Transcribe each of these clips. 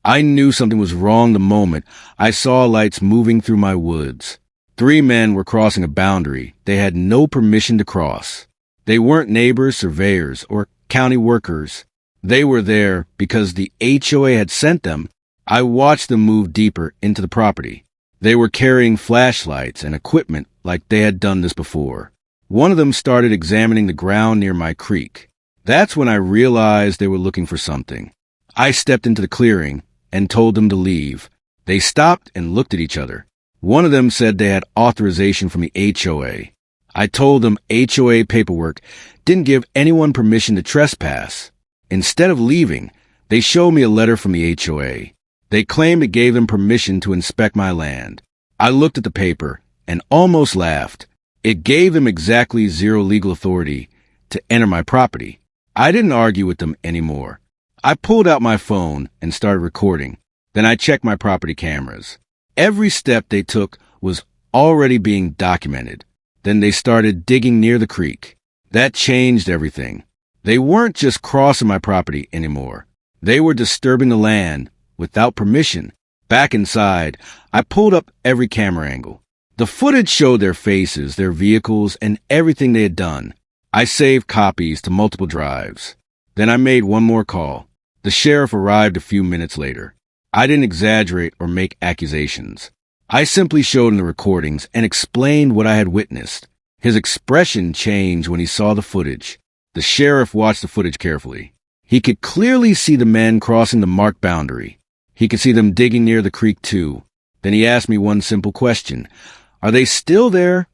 I knew something was wrong the moment I saw lights moving through my woods. 3 men were crossing a boundary they had no permission to cross. They weren't neighbors, surveyors, or county workers. They were there because the HOA had sent them. I watched them move deeper into the property. They were carrying flashlights and equipment like they had done this before. One of them started examining the ground near my creek. That's when I realized they were looking for something. I stepped into the clearing and told them to leave. They stopped and looked at each other. One of them said they had authorization from the HOA. I told them HOA paperwork didn't give anyone permission to trespass. Instead of leaving, they showed me a letter from the HOA. They claimed it gave them permission to inspect my land. I looked at the paper and almost laughed. It gave them exactly 0 legal authority to enter my property. I didn't argue with them anymore. I pulled out my phone and started recording. Then I checked my property cameras. Every step they took was already being documented. Then they started digging near the creek. That changed everything. They weren't just crossing my property anymore. They were disturbing the land without permission. Back inside, I pulled up every camera angle. The footage showed their faces, their vehicles, and everything they had done. I saved copies to multiple drives. Then I made one more call. The sheriff arrived a few minutes later. I didn't exaggerate or make accusations. I simply showed him the recordings and explained what I had witnessed. His expression changed when he saw the footage. The sheriff watched the footage carefully. He could clearly see the men crossing the marked boundary. He could see them digging near the creek too. Then he asked me one simple question. Are they still there?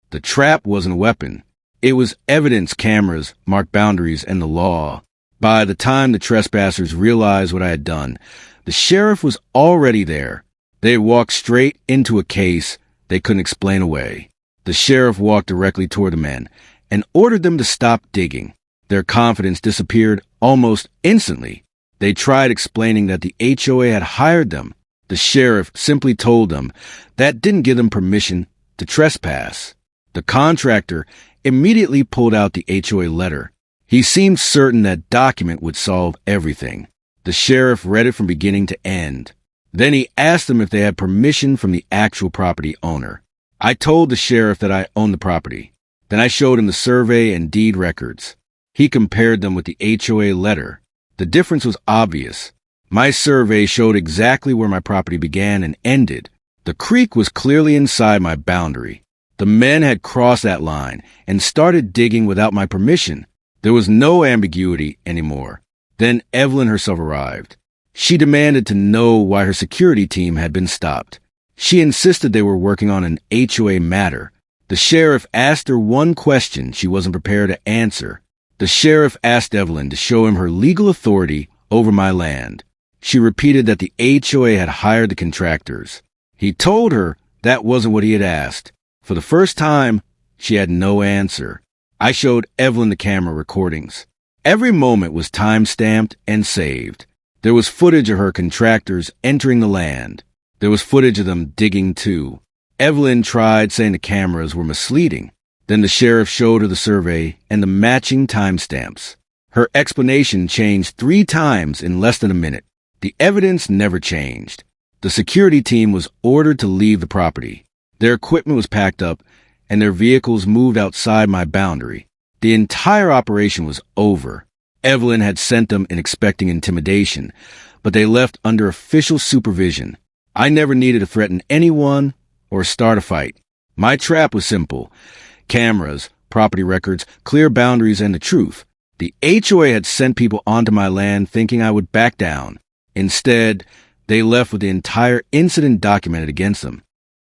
The trap wasn't a weapon. It was evidence, cameras, marked boundaries, and the law. By the time the trespassers realized what I had done, the sheriff was already there. They had walked straight into a case they couldn't explain away. The sheriff walked directly toward the men and ordered them to stop digging. Their confidence disappeared almost instantly. They tried explaining that the HOA had hired them. The sheriff simply told them that didn't give them permission to trespass. The contractor immediately pulled out the HOA letter. He seemed certain that document would solve everything. The sheriff read it from beginning to end. Then he asked them if they had permission from the actual property owner. I told the sheriff that I owned the property. Then I showed him the survey and deed records. He compared them with the HOA letter. The difference was obvious. My survey showed exactly where my property began and ended. The creek was clearly inside my boundary. The men had crossed that line and started digging without my permission. There was no ambiguity anymore. Then Evelyn herself arrived. She demanded to know why her security team had been stopped. She insisted they were working on an HOA matter. The sheriff asked her one question she wasn't prepared to answer. The sheriff asked Evelyn to show him her legal authority over my land. She repeated that the HOA had hired the contractors. He told her that wasn't what he had asked. For the first time, she had no answer. I showed Evelyn the camera recordings. Every moment was time-stamped and saved. There was footage of her contractors entering the land. There was footage of them digging too. Evelyn tried saying the cameras were misleading. Then the sheriff showed her the survey and the matching timestamps. Her explanation changed 3 times in less than a minute. The evidence never changed. The security team was ordered to leave the property. Their equipment was packed up and their vehicles moved outside my boundary. The entire operation was over. Evelyn had sent them in expecting intimidation, but they left under official supervision. I never needed to threaten anyone or start a fight. My trap was simple. Cameras, property records, clear boundaries, and the truth. The HOA had sent people onto my land thinking I would back down. Instead, they left with the entire incident documented against them.